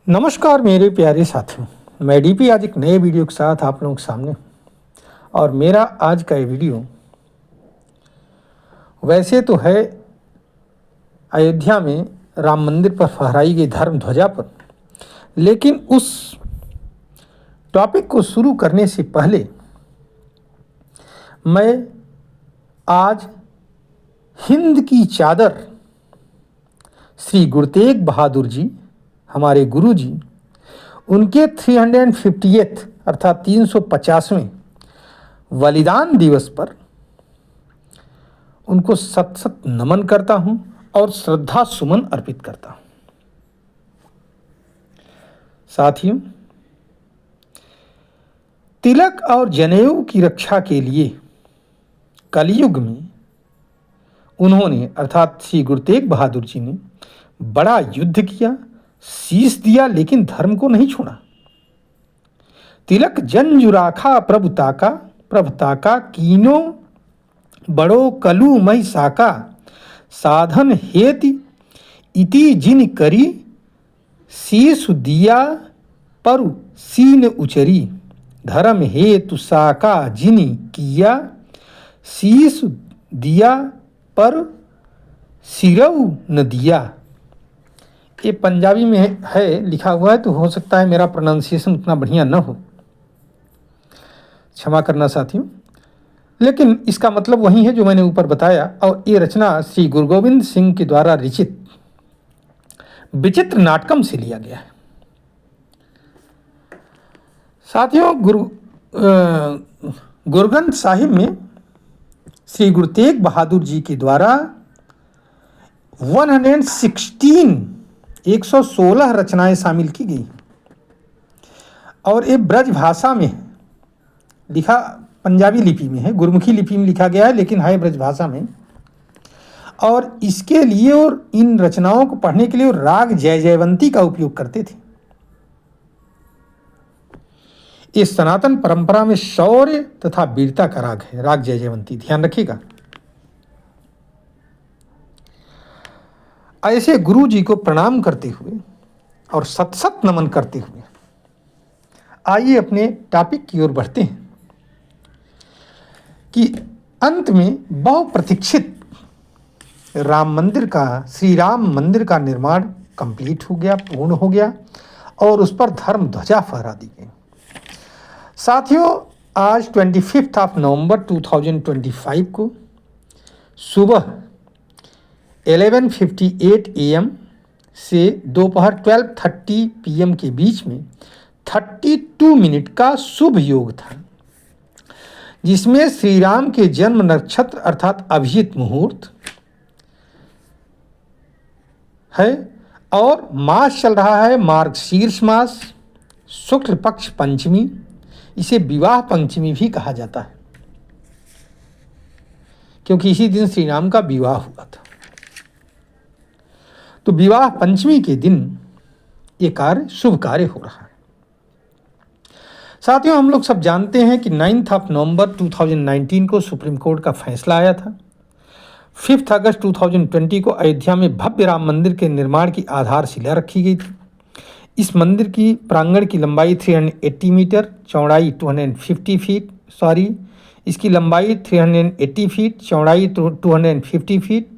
नमस्कार मेरे प्यारे साथियों। मैं डीपी आज एक नए वीडियो के साथ आप लोगों के सामने। और मेरा आज का ये वीडियो वैसे तो है अयोध्या में राम मंदिर पर फहराई गई धर्म ध्वजा पर, लेकिन उस टॉपिक को शुरू करने से पहले मैं आज हिंद की चादर श्री गुरु तेग बहादुर जी, हमारे गुरु जी, उनके 350th अर्थात 350वें बलिदान दिवस पर उनको सत सत नमन करता हूं और श्रद्धा सुमन अर्पित करता हूं। साथियों, तिलक और जनेऊ की रक्षा के लिए कलयुग में उन्होंने अर्थात श्री गुरु तेग बहादुर जी ने बड़ा युद्ध किया, शीश दिया, लेकिन धर्म को नहीं छोड़ा। तिलक जंजु राखा प्रभुताका कीनो बड़ो कलु मई साका साधन हेति इति जिन करी शीश दिया परु सीन उचरी धर्म हेतु साका जिनि किया शीश दिया पर सिरऊ न दिया। ये पंजाबी में है लिखा हुआ है, तो हो सकता है मेरा प्रोनाउंसिएशन उतना बढ़िया न हो, क्षमा करना साथियों, लेकिन इसका मतलब वही है जो मैंने ऊपर बताया। और ये रचना श्री गुरु गोविंद सिंह के द्वारा रचित विचित्र नाटकम से लिया गया है। साथियों, गुरु ग्रंथ साहिब में श्री गुरु तेग बहादुर जी के द्वारा 116 रचनाएं शामिल की गई और ये ब्रज भाषा में लिखा, पंजाबी लिपि में है, गुरमुखी लिपि में लिखा गया है, लेकिन है ब्रज भाषा में। और इसके लिए और इन रचनाओं को पढ़ने के लिए राग जय जयवंती का उपयोग करते थे। इस सनातन परंपरा में शौर्य तथा वीरता का राग है, राग जय जयवंती, ध्यान रखिएगा। ऐसे गुरु जी को प्रणाम करते हुए और सत सत नमन करते हुए आइए अपने टॉपिक की ओर बढ़ते हैं कि अंत में बहुप्रतीक्षित राम मंदिर का, श्री राम मंदिर का निर्माण कंप्लीट हो गया, पूर्ण हो गया और उस पर धर्म ध्वजा फहरा दी गई। साथियों, आज 25 नवंबर 2025 को सुबह 11:58 AM से दोपहर 12:30 PM के बीच में 32 मिनट का शुभ योग था, जिसमें श्री राम के जन्म नक्षत्र अर्थात अभिजित मुहूर्त है और मास चल रहा है मार्गशीर्ष मास, शुक्ल पक्ष पंचमी। इसे विवाह पंचमी भी कहा जाता है, क्योंकि इसी दिन श्री राम का विवाह हुआ था। तो विवाह पंचमी के दिन ये कार्य, शुभ कार्य हो रहा है। साथियों, हम लोग सब जानते हैं कि 9 नवंबर 2019 को सुप्रीम कोर्ट का फैसला आया था। 5 अगस्त 2020 को अयोध्या में भव्य राम मंदिर के निर्माण की आधारशिला रखी गई थी। इस मंदिर की प्रांगण की लंबाई 380 मीटर, चौड़ाई 250 फीट, इसकी लंबाई 380 फीट, चौड़ाई 250 फीट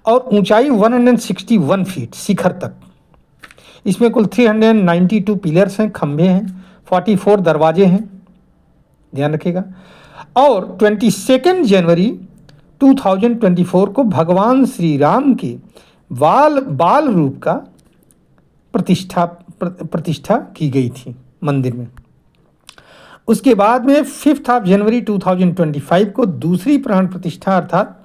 और ऊंचाई 161 फीट शिखर तक। इसमें कुल 392 पिलर्स हैं, खंभे हैं, 44 दरवाजे हैं, ध्यान रखिएगा। और 22 जनवरी 2024 को भगवान श्री राम के बाल रूप का प्रतिष्ठा की गई थी मंदिर में। उसके बाद में 5 जनवरी 2025 को दूसरी प्राण प्रतिष्ठा अर्थात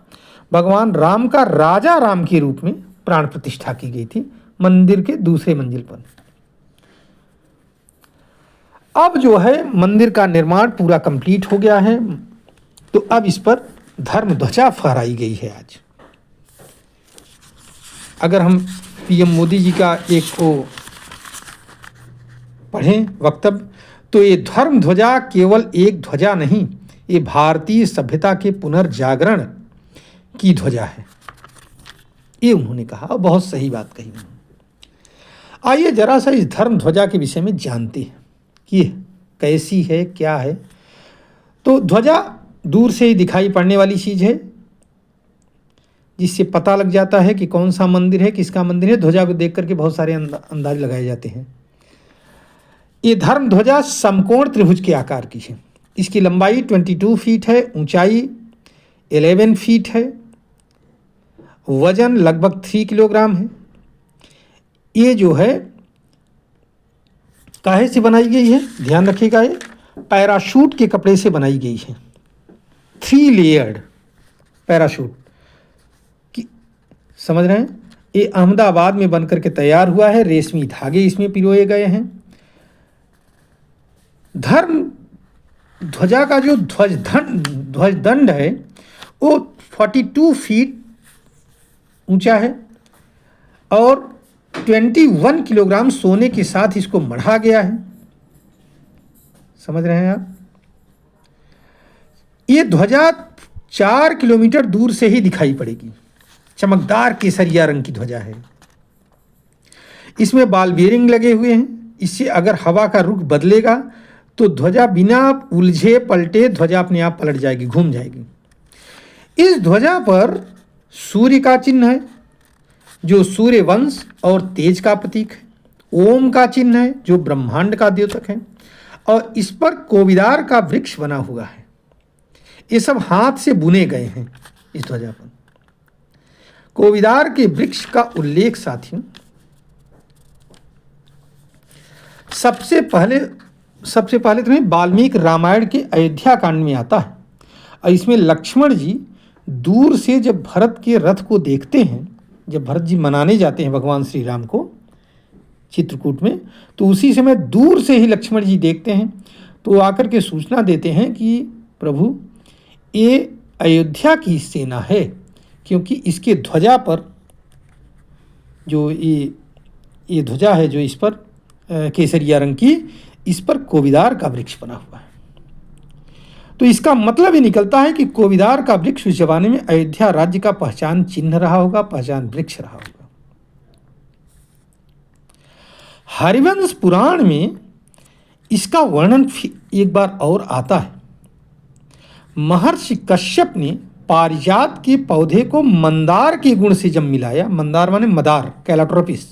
भगवान राम का राजा राम के रूप में प्राण प्रतिष्ठा की गई थी मंदिर के दूसरे मंजिल पर। अब जो है मंदिर का निर्माण पूरा कंप्लीट हो गया है, तो अब इस पर धर्म ध्वजा फहराई गई है। आज अगर हम PM मोदी जी का एक को पढ़ें वक्तव्य, तो ये धर्म ध्वजा केवल एक ध्वजा नहीं, ये भारतीय सभ्यता के पुनर्जागरण की ध्वजा है, ये उन्होंने कहा और बहुत सही बात कही उन्होंने। आइए जरा सा इस धर्म ध्वजा के विषय में जानते हैं कि कैसी है, क्या है। तो ध्वजा दूर से ही दिखाई पड़ने वाली चीज़ है, जिससे पता लग जाता है कि कौन सा मंदिर है, किसका मंदिर है। ध्वजा को देख करके बहुत सारे अंदाज लगाए जाते हैं। ये धर्म ध्वजा समकोण त्रिभुज के आकार की है। इसकी लंबाई 22 फीट है, ऊंचाई 11 फीट है, वजन लगभग 3 किलोग्राम है। ये जो है काहे से बनाई गई है, ध्यान रखिएगा, ये पैराशूट के कपड़े से बनाई गई है। 3 लेयर्ड पैराशूट की, समझ रहे हैं। ये अहमदाबाद में बनकर के तैयार हुआ है। रेशमी धागे इसमें पिरोए गए हैं। धर्म ध्वजा का जो ध्वज दंड है वो 42 फीट ऊंचा है और 21 किलोग्राम सोने के साथ इसको मढ़ा गया है। समझ रहे हैं आप। ये ध्वजा 4 किलोमीटर दूर से ही दिखाई पड़ेगी। चमकदार केसरिया रंग की ध्वजा है। इसमें बॉल बेयरिंग लगे हुए हैं। इससे अगर हवा का रुख बदलेगा तो ध्वजा बिना उलझे पलटे ध्वजा अपने आप पलट जाएगी, घूम जाएगी। इस ध्वजा पर सूर्य का चिन्ह है, जो सूर्य वंश और तेज का प्रतीक है। ओम का चिन्ह है, जो ब्रह्मांड का द्योतक है। और इस पर कोविदार का वृक्ष बना हुआ है। ये सब हाथ से बुने गए हैं। इस ध्वजा पर कोविदार के वृक्ष का उल्लेख साथियों सबसे पहले तुम्हें वाल्मीकि रामायण के अयोध्या कांड में आता है। और इसमें लक्ष्मण जी दूर से जब भरत के रथ को देखते हैं, जब भरत जी मनाने जाते हैं भगवान श्री राम को चित्रकूट में, तो उसी समय दूर से ही लक्ष्मण जी देखते हैं। तो आकर के सूचना देते हैं कि प्रभु ये अयोध्या की सेना है, क्योंकि इसके ध्वजा पर जो ये ध्वजा है, जो इस पर केसरिया रंग की, इस पर कोविदार का वृक्ष बना हुआ है। तो इसका मतलब ये निकलता है कि कोविदार का वृक्ष उस जमाने में अयोध्या राज्य का पहचान चिन्ह रहा होगा, पहचान वृक्ष रहा होगा। हरिवंश पुराण में इसका वर्णन एक बार और आता है। महर्षि कश्यप ने पारिजात के पौधे को मंदार के गुण से जब मिलाया, मंदार माने मदार, कैलाट्रोपिस,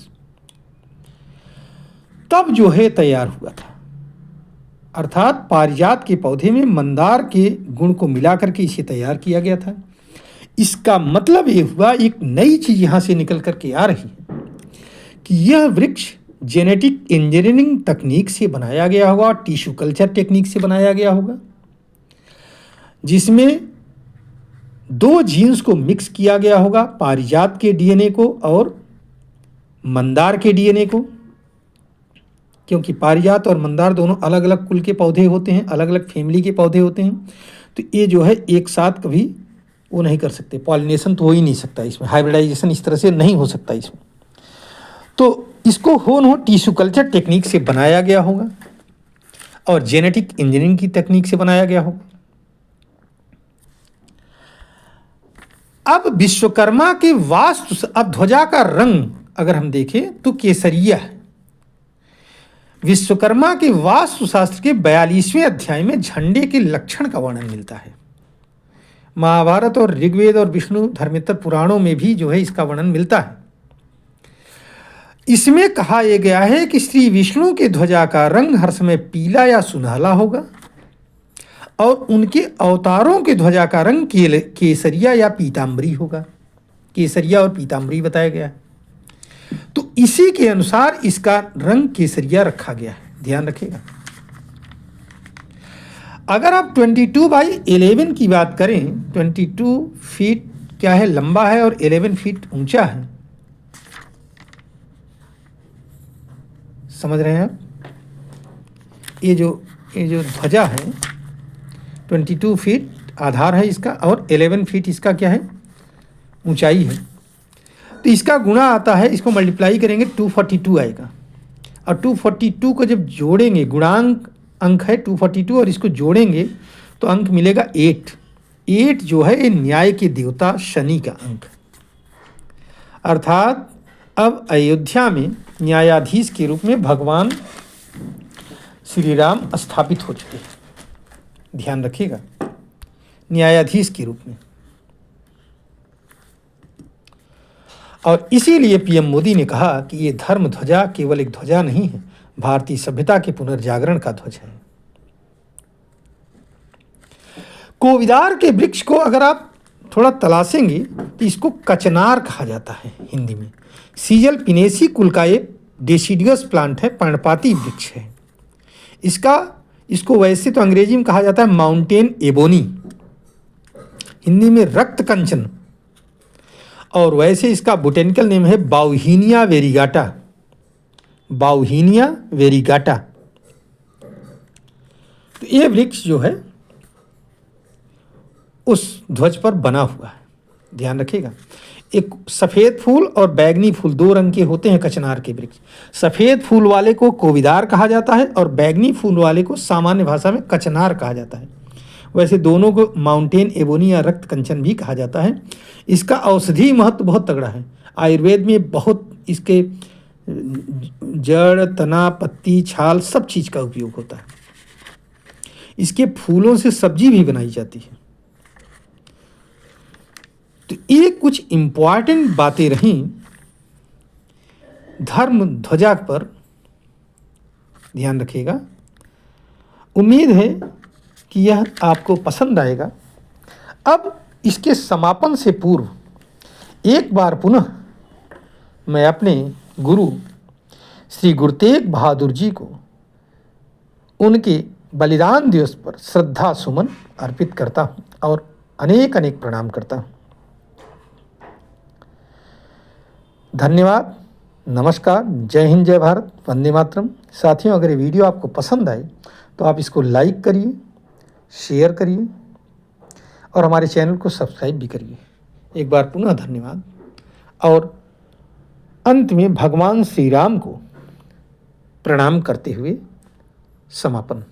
तब जो है तैयार हुआ था। अर्थात पारिजात के पौधे में मंदार के गुण को मिलाकर के इसे तैयार किया गया था। इसका मतलब ये हुआ, एक नई चीज यहां से निकल करके आ रही है कि यह वृक्ष जेनेटिक इंजीनियरिंग तकनीक से बनाया गया होगा, टिश्यू कल्चर टेक्निक से बनाया गया होगा, जिसमें 2 जीन्स को मिक्स किया गया होगा, पारिजात के डीएनए को और मंदार के डीएनए को। क्योंकि पारिजात और मंदार दोनों अलग अलग कुल के पौधे होते हैं, अलग अलग फैमिली के पौधे होते हैं। तो ये जो है एक साथ कभी वो नहीं कर सकते, पॉलिनेशन तो हो ही नहीं सकता इसमें, हाइब्रिडाइजेशन इस तरह से नहीं हो सकता इसमें। तो इसको हो टिश्यू कल्चर टेक्निक से बनाया गया होगा और जेनेटिक इंजीनियरिंग की तकनीक से बनाया गया होगा। अब विश्वकर्मा के अब ध्वजा का रंग अगर हम देखें तो केसरिया है। विश्वकर्मा के वास्तुशास्त्र के 42वें अध्याय में झंडे के लक्षण का वर्णन मिलता है। महाभारत और ऋग्वेद और विष्णु धर्मेतर पुराणों में भी जो है इसका वर्णन मिलता है। इसमें कहा यह गया है कि श्री विष्णु के ध्वजा का रंग हर समय पीला या सुनहला होगा और उनके अवतारों के ध्वजा का रंग केसरिया या पीताम्बरी होगा। केसरिया और पीताम्बरी बताया गया है। तो इसी के अनुसार इसका रंग केसरिया रखा गया है, ध्यान रखिएगा। अगर आप 22/11 की बात करें, 22 फीट क्या है, लंबा है और 11 फीट ऊंचा है। समझ रहे हैं आप। ये जो ध्वजा है 22 फीट आधार है इसका और 11 फीट इसका क्या है, ऊंचाई है। तो इसका गुणा आता है, इसको मल्टीप्लाई करेंगे 242 आएगा। और 242 को जब जोड़ेंगे, गुणांक अंक है 242 और इसको जोड़ेंगे तो अंक मिलेगा 8। 8 जो है ये न्याय के देवता शनि का अंक। अर्थात अब अयोध्या में न्यायाधीश के रूप में भगवान श्री राम स्थापित हो चुके हैं। ध्यान रखिएगा, न्यायाधीश के रूप में। और इसीलिए पीएम मोदी ने कहा कि ये धर्म ध्वजा केवल एक ध्वजा नहीं है, भारतीय सभ्यता के पुनर्जागरण का ध्वज है। कोविदार के वृक्ष को अगर आप थोड़ा तलाशेंगे तो इसको कचनार कहा जाता है हिंदी में। सीजल पिनेसी कुल का एक डेसिडियस प्लांट है, पर्णपाती वृक्ष है। इसको वैसे तो अंग्रेजी में कहा जाता है माउंटेन एबोनी, हिंदी में रक्त कंचन, और वैसे इसका बोटेनिकल नेम है बाउहीनिया वेरीगाटा। बाउहीनिया वेरीगाटा। तो ये वृक्ष जो है उस ध्वज पर बना हुआ है। ध्यान रखिएगा, एक सफ़ेद फूल और बैगनी फूल, दो रंग के होते हैं कचनार के वृक्ष। सफ़ेद फूल वाले को कोविदार कहा जाता है और बैगनी फूल वाले को सामान्य भाषा में कचनार कहा जाता है। वैसे दोनों को माउंटेन एबोनी या रक्त कंचन भी कहा जाता है। इसका औषधि महत्व बहुत तगड़ा है। आयुर्वेद में बहुत इसके जड़, तना, पत्ती, छाल सब चीज़ का उपयोग होता है। इसके फूलों से सब्जी भी बनाई जाती है। तो ये कुछ इम्पॉर्टेंट बातें रहीं धर्म ध्वजा पर। ध्यान रखिएगा, उम्मीद है कि यह आपको पसंद आएगा। अब इसके समापन से पूर्व एक बार पुनः मैं अपने गुरु श्री गुरु तेग बहादुर जी को उनके बलिदान दिवस पर श्रद्धा सुमन अर्पित करता हूँ और अनेक अनेक प्रणाम करता हूँ। धन्यवाद, नमस्कार, जय हिंद, जय भारत, वंदे मातरम। साथियों, अगर ये वीडियो आपको पसंद आए तो आप इसको लाइक करिए, शेयर करिए और हमारे चैनल को सब्सक्राइब भी करिए। एक बार पुनः धन्यवाद। और अंत में भगवान श्री राम को प्रणाम करते हुए समापन।